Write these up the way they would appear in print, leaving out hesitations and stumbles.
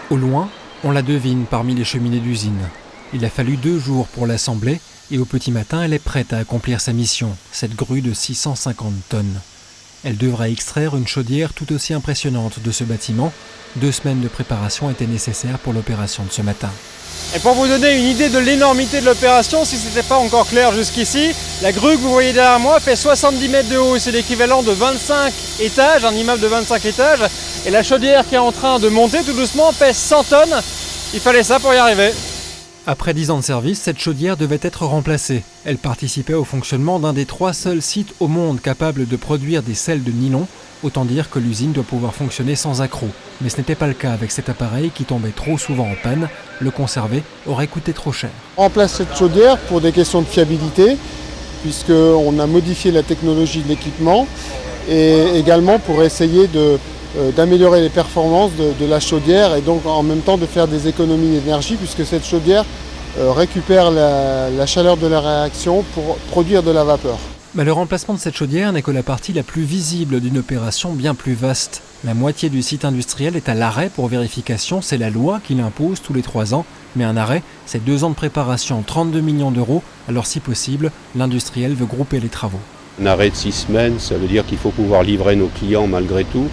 Au loin, on la devine parmi les cheminées d'usine. Il a fallu 2 jours pour l'assembler et au petit matin, elle est prête à accomplir sa mission, cette grue de 650 tonnes. Elle devra extraire une chaudière tout aussi impressionnante de ce bâtiment. 2 semaines de préparation étaient nécessaires pour l'opération de ce matin. Et pour vous donner une idée de l'énormité de l'opération, si ce n'était pas encore clair jusqu'ici, la grue que vous voyez derrière moi fait 70 mètres de haut, c'est l'équivalent de 25 étages, un immeuble de 25 étages. Et la chaudière qui est en train de monter tout doucement pèse 100 tonnes. Il fallait ça pour y arriver. Après 10 ans de service, cette chaudière devait être remplacée. Elle participait au fonctionnement d'un des 3 seuls sites au monde capables de produire des selles de nylon. Autant dire que l'usine doit pouvoir fonctionner sans accroc. Mais ce n'était pas le cas avec cet appareil qui tombait trop souvent en panne. Le conserver aurait coûté trop cher. On remplace cette chaudière pour des questions de fiabilité, puisqu'on a modifié la technologie de l'équipement, et également pour essayer d'améliorer les performances de la chaudière et donc en même temps de faire des économies d'énergie, puisque cette chaudière récupère la chaleur de la réaction pour produire de la vapeur. Mais le remplacement de cette chaudière n'est que la partie la plus visible d'une opération bien plus vaste. La moitié du site industriel est à l'arrêt pour vérification, c'est la loi qui l'impose tous les 3 ans. Mais un arrêt, c'est 2 ans de préparation, 32 millions d'euros. Alors si possible, l'industriel veut grouper les travaux. Un arrêt de 6 semaines, ça veut dire qu'il faut pouvoir livrer nos clients malgré tout.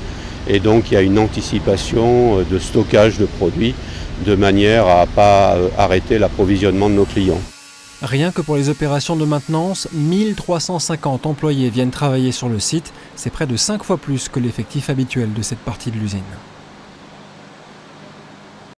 Et donc il y a une anticipation de stockage de produits de manière à ne pas arrêter l'approvisionnement de nos clients. Rien que pour les opérations de maintenance, 1350 employés viennent travailler sur le site. C'est près de 5 fois plus que l'effectif habituel de cette partie de l'usine.